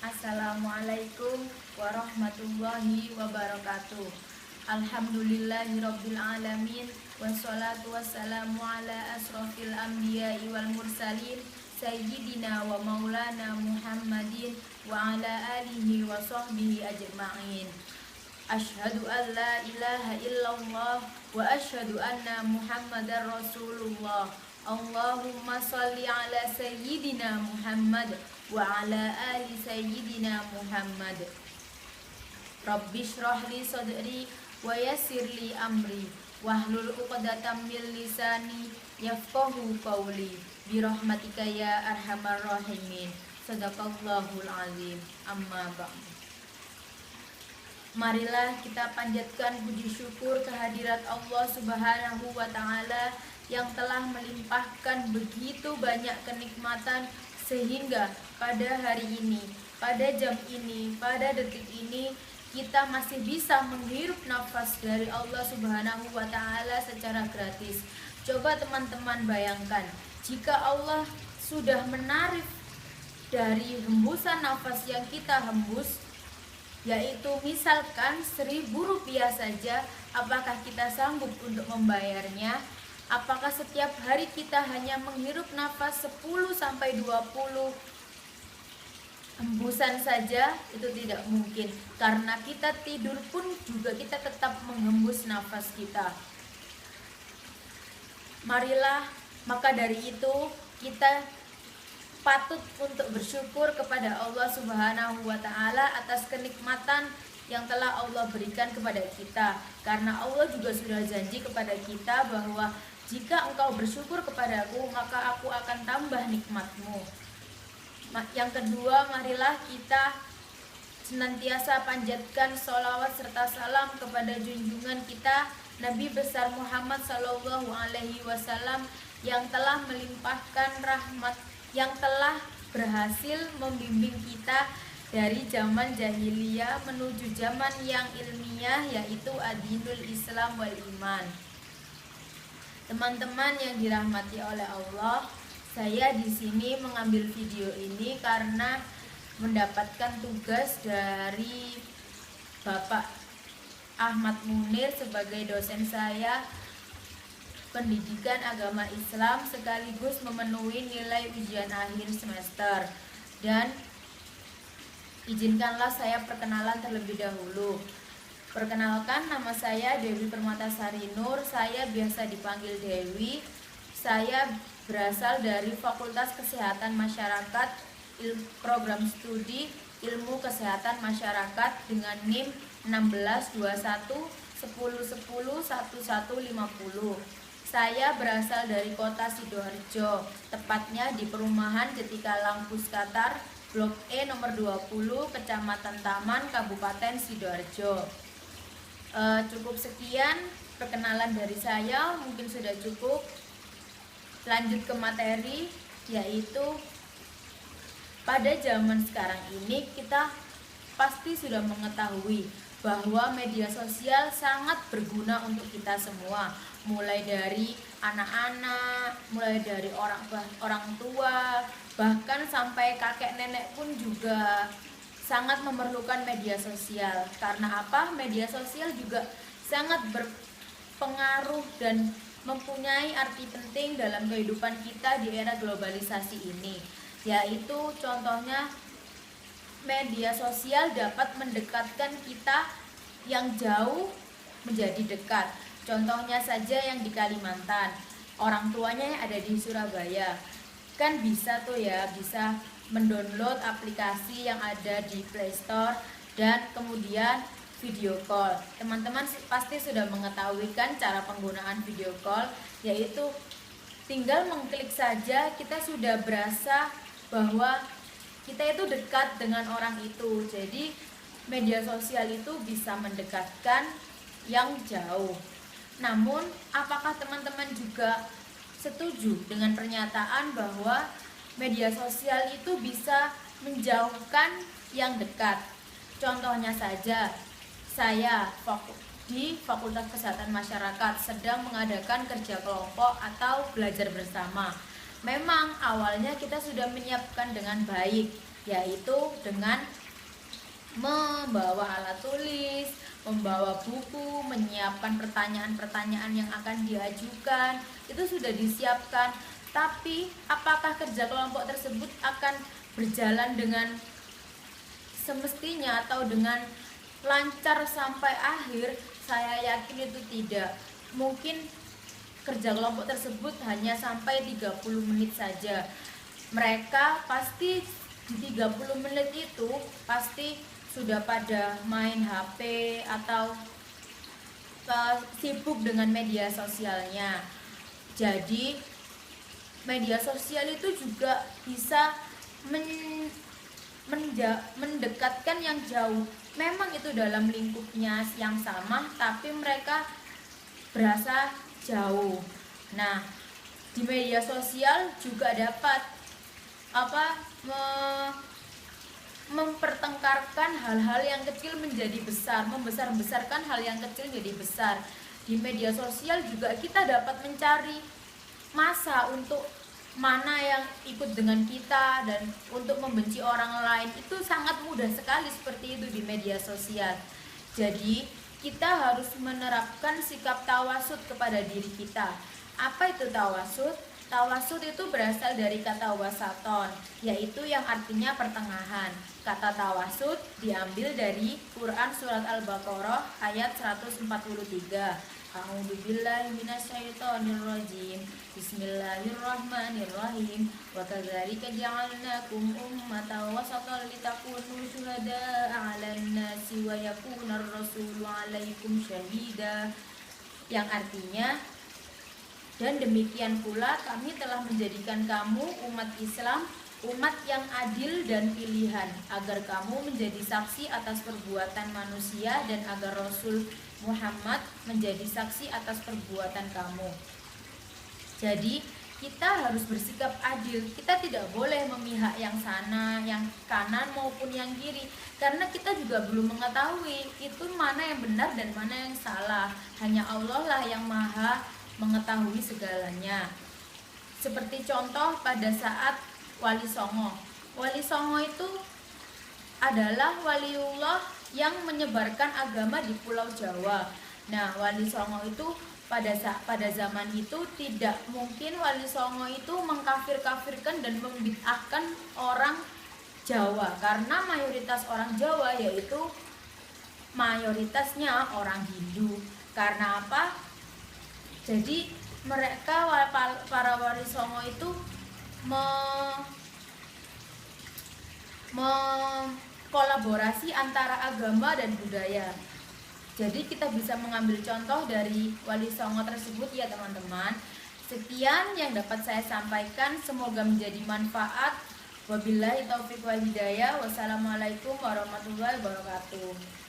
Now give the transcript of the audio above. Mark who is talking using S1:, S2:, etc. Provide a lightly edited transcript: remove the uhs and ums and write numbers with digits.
S1: Assalamualaikum warahmatullahi wabarakatuh. Alhamdulillahirabbil alamin wassalatu wassalamu ala asrofil anbiya'i wal mursalin sayyidina wa maulana Muhammadin wa ala alihi wa sahbihi ajma'in. Asyhadu an la ilaha illallah wa asyhadu anna Muhammadar Rasulullah. Allahumma shalli ala sayyidina Muhammad wa ala ali sayyidina Muhammad. Rabbi shrah li sadri wa yassir li amri wahlul 'uqdatam min lisani yafqahu qawli bi rahmatika ya arhamar rahimin. Shadaqallahul azim. Amma ba'du. Marilah kita panjatkan puji syukur kehadirat Allah Subhanahu wa ta'ala yang telah melimpahkan begitu banyak kenikmatan sehingga pada hari ini, pada jam ini, pada detik ini kita masih bisa menghirup nafas dari Allah Subhanahu wa ta'ala secara gratis. Coba teman-teman bayangkan, jika Allah sudah menarik dari hembusan nafas yang kita hembus, yaitu misalkan Rp1.000 saja, apakah kita sanggup untuk membayarnya? Apakah setiap hari kita hanya menghirup nafas 10-20 hembusan saja? Itu tidak mungkin, karena kita tidur pun juga kita tetap menghembus nafas kita. Marilah, maka dari itu kita patut untuk bersyukur kepada Allah Subhanahu wa ta'ala atas kenikmatan yang telah Allah berikan kepada kita, karena Allah juga sudah janji kepada kita bahwa jika engkau bersyukur kepadaku, maka aku akan tambah nikmatmu. Yang kedua, marilah kita senantiasa panjatkan sholawat serta salam kepada junjungan kita Nabi besar Muhammad Sallallahu Alaihi Wasallam yang telah melimpahkan rahmat, yang telah berhasil membimbing kita dari zaman jahiliyah menuju zaman yang ilmiah, yaitu adinul Islam wal iman. Teman-teman yang dirahmati oleh Allah, saya di sini mengambil video ini karena mendapatkan tugas dari Bapak Ahmad Munir sebagai dosen saya pendidikan agama Islam, sekaligus memenuhi nilai ujian akhir semester. Dan izinkanlah saya perkenalan terlebih dahulu. Perkenalkan, nama saya Dewi Permatasari Nur. Saya biasa dipanggil Dewi. Saya berasal dari Fakultas Kesehatan Masyarakat, program studi Ilmu Kesehatan Masyarakat dengan NIM 162110101150. Saya berasal dari kota Sidoarjo, tepatnya di perumahan Jetikalang Puskatar, Blok E nomor 20, Kecamatan Taman, Kabupaten Sidoarjo. Cukup sekian perkenalan dari saya, mungkin sudah cukup. Lanjut ke materi, yaitu pada zaman sekarang ini kita pasti sudah mengetahui bahwa media sosial sangat berguna untuk kita semua, mulai dari anak-anak, mulai dari orang tua, bahkan sampai kakek nenek pun juga sangat memerlukan media sosial. Karena apa? Media sosial juga sangat berpengaruh dan mempunyai arti penting dalam kehidupan kita di era globalisasi ini, yaitu contohnya media sosial dapat mendekatkan kita yang jauh menjadi dekat. Contohnya saja yang di Kalimantan, orang tuanya yang ada di Surabaya, kan bisa tuh ya, bisa mendownload aplikasi yang ada di Play Store dan kemudian video call. Teman-teman pasti sudah mengetahui kan cara penggunaan video call, yaitu tinggal mengklik saja kita sudah berasa bahwa kita itu dekat dengan orang itu. Jadi media sosial itu bisa mendekatkan yang jauh. Namun, apakah teman-teman juga setuju dengan pernyataan bahwa media sosial itu bisa menjauhkan yang dekat? Contohnya saja, saya di Fakultas Kesehatan Masyarakat sedang mengadakan kerja kelompok atau belajar bersama. Memang awalnya kita sudah menyiapkan dengan baik, yaitu dengan membawa alat tulis, membawa buku, menyiapkan pertanyaan-pertanyaan yang akan diajukan, itu sudah disiapkan. Tapi apakah kerja kelompok tersebut akan berjalan dengan semestinya atau dengan lancar sampai akhir? Saya yakin itu tidak. Mungkin kerja kelompok tersebut hanya sampai 30 menit saja. Mereka pasti di 30 menit itu pasti sudah pada main HP atau sibuk dengan media sosialnya. Jadi media sosial itu juga bisa mendekatkan yang jauh. Memang itu dalam lingkupnya yang sama, tapi mereka berasa jauh. Nah, di media sosial juga dapat mempertengkarkan hal-hal yang kecil menjadi besar, membesar-besarkan hal yang kecil menjadi besar. Di media sosial juga kita dapat mencari masa untuk mana yang ikut dengan kita dan untuk membenci orang lain. Itu sangat mudah sekali seperti itu di media sosial. Jadi kita harus menerapkan sikap tawasud kepada diri kita. Apa itu tawasud? Tawasud itu berasal dari kata wasaton, yaitu yang artinya pertengahan. Kata tawasud diambil dari Quran surat Al-Baqarah ayat 143. A'udzubillahi minasyaitonirrajim. Bismillahirrahmanirrahim. Wa kadzalika ja'alnakum ummatan wasatan litakunu syuhada'a 'alan nasi wa yakunar rasulu 'alaikum syahida. Yang artinya, dan demikian pula kami telah menjadikan kamu umat Islam, umat yang adil dan pilihan, agar kamu menjadi saksi atas perbuatan manusia dan agar Rasul Muhammad menjadi saksi atas perbuatan kamu. Jadi kita harus bersikap adil. Kita tidak boleh memihak yang sana, yang kanan maupun yang kiri, karena kita juga belum mengetahui itu mana yang benar dan mana yang salah. Hanya Allah lah yang maha mengetahui segalanya. Seperti contoh pada saat Wali Songo. Wali Songo itu adalah waliullah yang menyebarkan agama di Pulau Jawa. Nah, Wali Songo itu pada zaman itu tidak mungkin Wali Songo itu mengkafir-kafirkan dan membid'ahkan orang Jawa, karena mayoritas orang Jawa yaitu mayoritasnya orang Hindu. Karena apa? Jadi mereka para Wali Songo itu kolaborasi antara agama dan budaya. Jadi kita bisa mengambil contoh dari Wali Songo tersebut ya teman-teman. Sekian yang dapat saya sampaikan, semoga menjadi manfaat. Wabillahi taufiq wal hidayah. Wassalamualaikum warahmatullahi wabarakatuh.